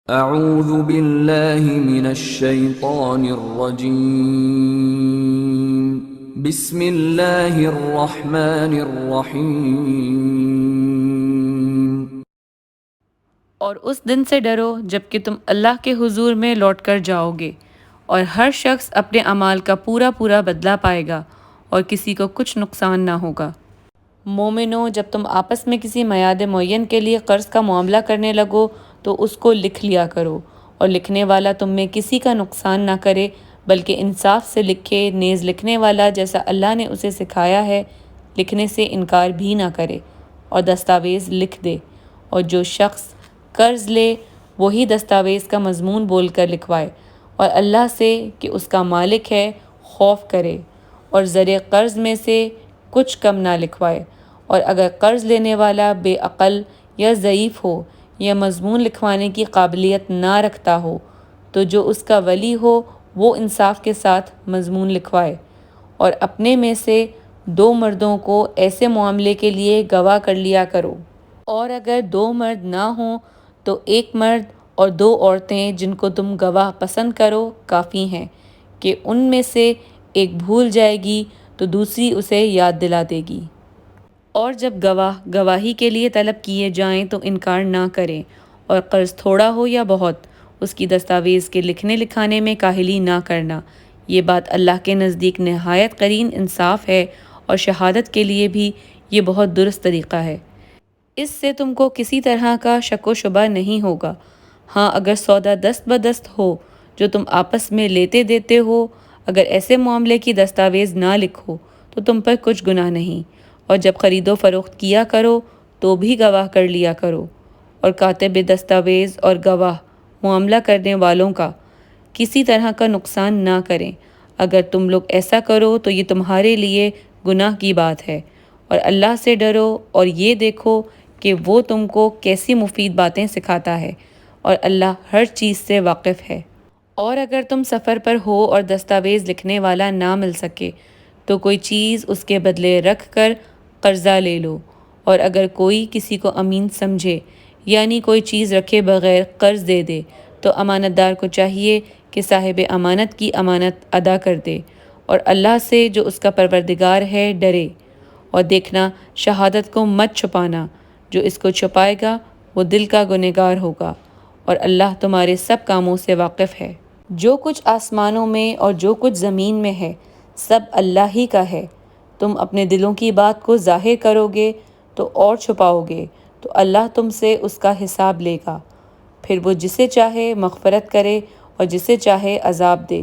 اعوذ باللہ من الشیطان الرجیم بسم اللہ الرحمن الرحیم۔ اور اس دن سے ڈرو جب کہ تم اللہ کے حضور میں لوٹ کر جاؤ گے، اور ہر شخص اپنے اعمال کا پورا پورا بدلہ پائے گا اور کسی کو کچھ نقصان نہ ہوگا۔ مومنو، جب تم آپس میں کسی میعاد معین کے لیے قرض کا معاملہ کرنے لگو تو اس کو لکھ لیا کرو، اور لکھنے والا تم میں کسی کا نقصان نہ کرے بلکہ انصاف سے لکھے، نیز لکھنے والا جیسا اللہ نے اسے سکھایا ہے لکھنے سے انکار بھی نہ کرے، اور دستاویز لکھ دے، اور جو شخص قرض لے وہی دستاویز کا مضمون بول کر لکھوائے، اور اللہ سے کہ اس کا مالک ہے خوف کرے، اور زر قرض میں سے کچھ کم نہ لکھوائے، اور اگر قرض لینے والا بے عقل یا ضعیف ہو یا مضمون لکھوانے کی قابلیت نہ رکھتا ہو تو جو اس کا ولی ہو وہ انصاف کے ساتھ مضمون لکھوائے، اور اپنے میں سے 2 مردوں کو ایسے معاملے کے لیے گواہ کر لیا کرو، اور اگر 2 مرد نہ ہوں تو 1 مرد اور 2 عورتیں جن کو تم گواہ پسند کرو کافی ہیں، کہ ان میں سے ایک بھول جائے گی تو دوسری اسے یاد دلا دے گی۔ اور جب گواہ گواہی کے لیے طلب کیے جائیں تو انکار نہ کریں، اور قرض تھوڑا ہو یا بہت اس کی دستاویز کے لکھنے لکھانے میں کاہلی نہ کرنا، یہ بات اللہ کے نزدیک نہایت قرین انصاف ہے، اور شہادت کے لیے بھی یہ بہت درست طریقہ ہے۔ اس سے تم کو کسی طرح کا شک و شبہ نہیں ہوگا۔ ہاں، اگر سودا دست بدست ہو جو تم آپس میں لیتے دیتے ہو، اگر ایسے معاملے کی دستاویز نہ لکھو تو تم پر کچھ گناہ نہیں، اور جب خرید و فروخت کیا کرو تو بھی گواہ کر لیا کرو، اور کاتب دستاویز اور گواہ معاملہ کرنے والوں کا کسی طرح کا نقصان نہ کریں۔ اگر تم لوگ ایسا کرو تو یہ تمہارے لیے گناہ کی بات ہے، اور اللہ سے ڈرو اور یہ دیکھو کہ وہ تم کو کیسی مفید باتیں سکھاتا ہے، اور اللہ ہر چیز سے واقف ہے۔ اور اگر تم سفر پر ہو اور دستاویز لکھنے والا نہ مل سکے تو کوئی چیز اس کے بدلے رکھ کر قرضہ لے لو، اور اگر کوئی کسی کو امین سمجھے یعنی کوئی چیز رکھے بغیر قرض دے دے تو امانت دار کو چاہیے کہ صاحب امانت کی امانت ادا کر دے، اور اللہ سے جو اس کا پروردگار ہے ڈرے، اور دیکھنا شہادت کو مت چھپانا، جو اس کو چھپائے گا وہ دل کا گنہگار ہوگا، اور اللہ تمہارے سب کاموں سے واقف ہے۔ جو کچھ آسمانوں میں اور جو کچھ زمین میں ہے سب اللہ ہی کا ہے۔ تم اپنے دلوں کی بات کو ظاہر کرو گے تو اور چھپاؤ گے تو اللہ تم سے اس کا حساب لے گا، پھر وہ جسے چاہے مغفرت کرے اور جسے چاہے عذاب دے،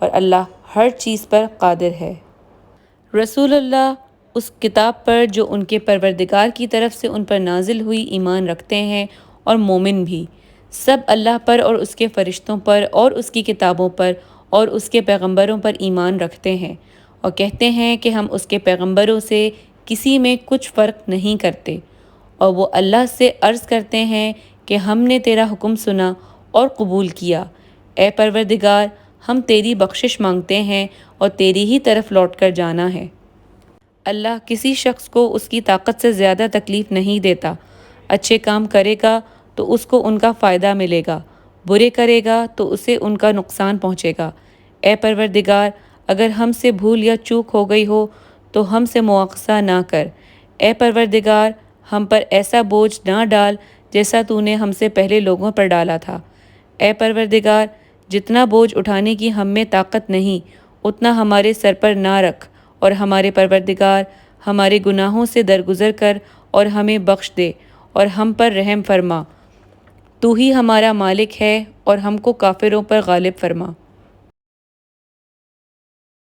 اور اللہ ہر چیز پر قادر ہے۔ رسول اللہ اس کتاب پر جو ان کے پروردگار کی طرف سے ان پر نازل ہوئی ایمان رکھتے ہیں، اور مومن بھی سب اللہ پر اور اس کے فرشتوں پر اور اس کی کتابوں پر اور اس کے پیغمبروں پر ایمان رکھتے ہیں، اور کہتے ہیں کہ ہم اس کے پیغمبروں سے کسی میں کچھ فرق نہیں کرتے، اور وہ اللہ سے عرض کرتے ہیں کہ ہم نے تیرا حکم سنا اور قبول کیا، اے پروردگار ہم تیری بخشش مانگتے ہیں اور تیری ہی طرف لوٹ کر جانا ہے۔ اللہ کسی شخص کو اس کی طاقت سے زیادہ تکلیف نہیں دیتا، اچھے کام کرے گا تو اس کو ان کا فائدہ ملے گا، برے کرے گا تو اسے ان کا نقصان پہنچے گا۔ اے پروردگار اگر ہم سے بھول یا چوک ہو گئی ہو تو ہم سے مواخذہ نہ کر، اے پروردگار ہم پر ایسا بوجھ نہ ڈال جیسا تو نے ہم سے پہلے لوگوں پر ڈالا تھا، اے پروردگار جتنا بوجھ اٹھانے کی ہم میں طاقت نہیں اتنا ہمارے سر پر نہ رکھ، اور ہمارے پروردگار ہمارے گناہوں سے درگزر کر اور ہمیں بخش دے اور ہم پر رحم فرما، تو ہی ہمارا مالک ہے اور ہم کو کافروں پر غالب فرما۔